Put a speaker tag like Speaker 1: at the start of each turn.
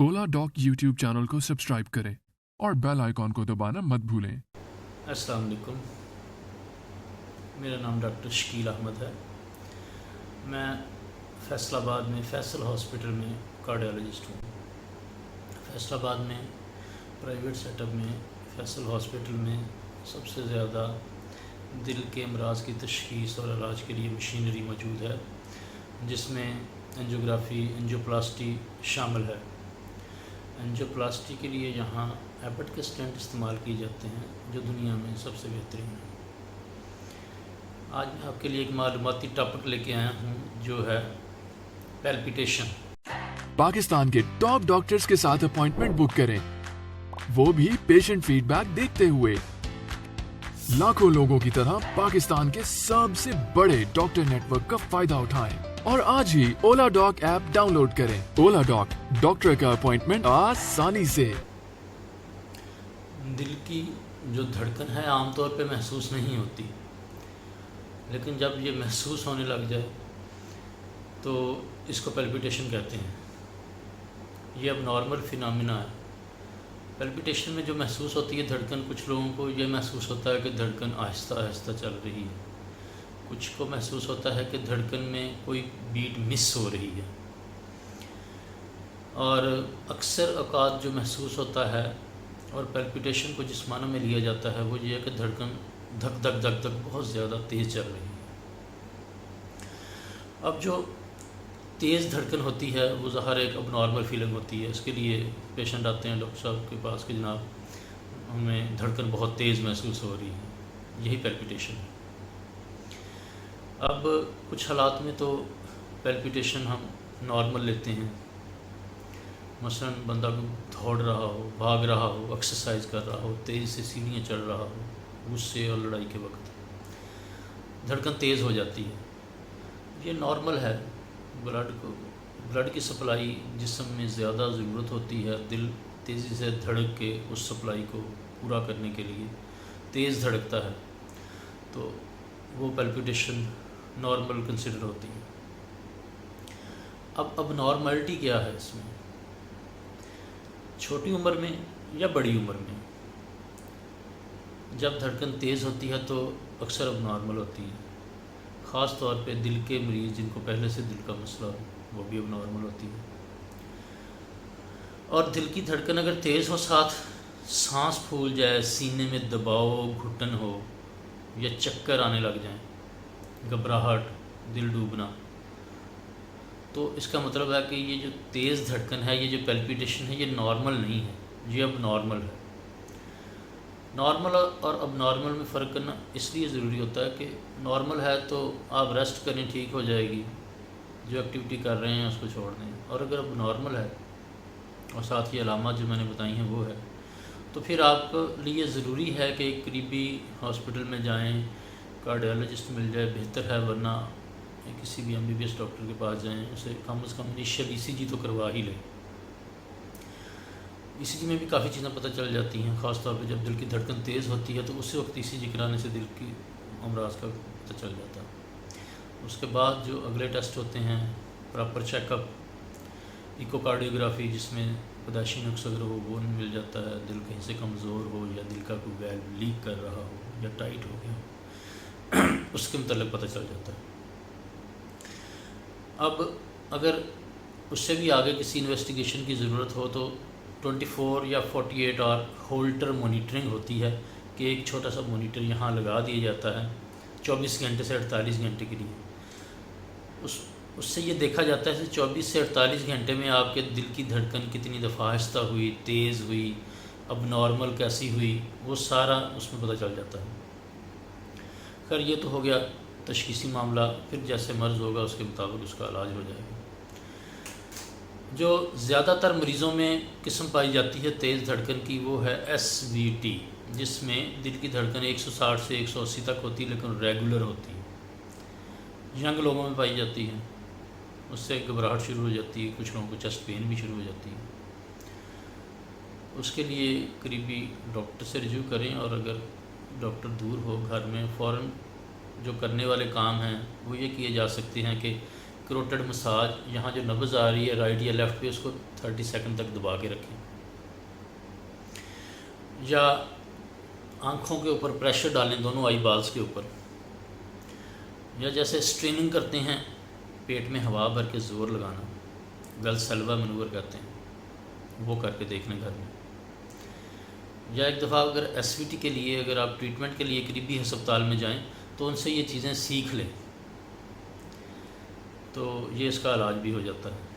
Speaker 1: ओला dock YouTube channel को subscribe करें और बेल आइकॉन को दबाना मत भूलें।
Speaker 2: अस्सलाम वालेकुम, मेरा नाम डॉक्टर शकील अहमद है। मैं फैसलाबाद में फैसल हॉस्पिटल में कार्डियोलॉजिस्ट हूँ। फैसलाबाद में प्राइवेट सेटअप में फैसल हॉस्पिटल में सबसे ज़्यादा दिल के अमराज़ की तशख़ीस और इलाज के लिए मशीनरी मौजूद है, जिसमें एंजियोग्राफी, एंजियोप्लास्टी शामिल है। एंजियोप्लास्टी के लिए यहाँ एबट के स्टेंट इस्तेमाल किए जाते हैं, जो दुनिया में सबसे बेहतरीन है। आज मैं आपके लिए एक मालूमाती टॉपिक लेके आया हूँ, जो है पैल्पिटेशन।
Speaker 1: पाकिस्तान के टॉप डॉक्टर्स के साथ अपॉइंटमेंट बुक करें, वो भी पेशेंट फीडबैक देखते हुए। लाखों लोगों की तरह पाकिस्तान के सबसे बड़े डॉक्टर नेटवर्क का फायदा उठाएं और आज ही ओला डॉक ऐप डाउनलोड करें। ओला डॉक, डॉक्टर का अपॉइंटमेंट आसानी से।
Speaker 2: दिल की जो धड़कन है आमतौर पे महसूस नहीं होती, लेकिन जब ये महसूस होने लग जाए तो इसको पैल्पिटेशन कहते हैं। ये अब नॉर्मल फिनोमिना है। पैल्पिटेशन में जो महसूस होती है धड़कन, कुछ लोगों को ये महसूस होता है कि धड़कन आहिस्ता आहिस्ता चल रही है, कुछ को महसूस होता है कि धड़कन में कोई बीट मिस हो रही है, और अक्सर औकात जो महसूस होता है और पैल्पिटेशन को जिस मानों में लिया जाता है वो ये है कि धड़कन धक धक धक धक बहुत ज़्यादा तेज़ चल रही है। अब जो तेज़ धड़कन होती है वो ज़ाहिर एक अब नॉर्मल फीलिंग होती है। इसके लिए पेशेंट आते हैं डॉक्टर साहब के पास कि जनाब हमें धड़कन बहुत तेज़ महसूस हो रही है, यही पैल्पिटेशन है। अब कुछ हालात में तो पैल्पिटेशन हम नॉर्मल लेते हैं, मसलन बंदा दौड़ रहा हो, भाग रहा हो, एक्सरसाइज कर रहा हो, तेज़ से सीढ़ियाँ चढ़ रहा हो, गुस्से और लड़ाई के वक्त धड़कन तेज़ हो जाती है, ये नॉर्मल है। ब्लड की सप्लाई जिस्म में ज़्यादा ज़रूरत होती है, दिल तेज़ी से धड़क के उस सप्लाई को पूरा करने के लिए तेज़ धड़कता है, तो वो पैल्पिटेशन नॉर्मल कंसिडर होती है। अब नॉर्मलिटी क्या है इसमें? छोटी उम्र में या बड़ी उम्र में जब धड़कन तेज़ होती है तो अक्सर अब नॉर्मल होती है। ख़ास तौर पे दिल के मरीज़ जिनको पहले से दिल का मसला हो, वो भी अब नॉर्मल होती है। और दिल की धड़कन अगर तेज़ हो, साथ सांस फूल जाए, सीने में दबाव, घुटन हो या चक्कर आने लग जाएं, घबराहट, दिल डूबना, तो इसका मतलब है कि ये जो तेज़ धड़कन है, ये जो पैल्पिटेशन है, ये नॉर्मल नहीं है, ये अब नॉर्मल है। नॉर्मल और अब नॉर्मल में फ़र्क करना इसलिए ज़रूरी होता है कि नॉर्मल है तो आप रेस्ट करें, ठीक हो जाएगी, जो एक्टिविटी कर रहे हैं उसको छोड़ दें। और अगर अब नॉर्मल है और साथ ही अलामात जो मैंने बताई हैं वो है, तो फिर आपके लिए ज़रूरी है कि एक करीबी हॉस्पिटल में जाएं, कार्डियोलॉजिस्ट मिल जाए बेहतर है, वरना किसी भी MBBS डॉक्टर के पास जाएं, उसे कम से कम इनिशियल ECG तो करवा ही लें। ECG में भी काफ़ी चीज़ें पता चल जाती हैं, ख़ास तौर पे जब दिल की धड़कन तेज़ होती है तो उसी वक्त ECG कराने से दिल की अमराज का पता चल जाता है। उसके बाद जो अगले टेस्ट होते हैं, प्रॉपर चेकअप, इकोकार्डियोग्राफी जिसमें पैदाइशी नुक्स अगर हो वो मिल जाता है, दिल कहीं से कमज़ोर हो या दिल का कोई वैल्व लीक कर रहा हो या टाइट हो गया, उसके मतलब पता चल जाता है। अब अगर उससे भी आगे किसी इन्वेस्टिगेशन की ज़रूरत हो तो 24 या 48 आवर होल्टर मॉनिटरिंग होती है कि एक छोटा सा मॉनिटर यहाँ लगा दिया जाता है 24 घंटे से 48 घंटे के लिए। उससे ये देखा जाता है कि 24 से 48 घंटे में आपके दिल की धड़कन कितनी दफ़ा आहिस्ता हुई, तेज़ हुई, अब नॉर्मल कैसी हुई, वो सारा उसमें पता चल जाता है। खैर ये तो हो गया तशख़ीसी मामला, फिर जैसे मर्ज़ होगा उसके मुताबिक उसका इलाज हो जाएगा। जो ज़्यादातर मरीज़ों में किस्म पाई जाती है तेज़ धड़कन की, वो है SVT, जिसमें दिल की धड़कन 160 से 180 तक होती है, लेकिन रेगुलर होती है। यंग लोगों में पाई जाती है, उससे घबराहट शुरू हो जाती है, कुछ लोगों को चेस्ट पेन भी शुरू हो जाती है। उसके लिए करीबी डॉक्टर से रिव्यू करें, और अगर डॉक्टर दूर हो, घर में फ़ौरन जो करने वाले काम हैं वो ये किए जा सकते हैं कि کروٹڈ مساج، یہاں جو نبض آ رہی ہے رائٹ یا لیفٹ پہ اس کو 30 سیکنڈ تک دبا کے رکھیں، یا آنکھوں کے اوپر پریشر ڈالیں دونوں آئی بالز کے اوپر، یا جیسے اسٹریننگ کرتے ہیں پیٹ میں ہوا بھر کے زور لگانا، گل سلوا منور کہتے ہیں، وہ کر کے دیکھ لیں گھر میں۔ یا ایک دفعہ اگر ایس وی ٹی کے لیے اگر آپ ٹریٹمنٹ کے لیے قریبی ہسپتال میں جائیں تو ان سے یہ چیزیں سیکھ لیں، تو یہ اس کا علاج بھی ہو جاتا ہے۔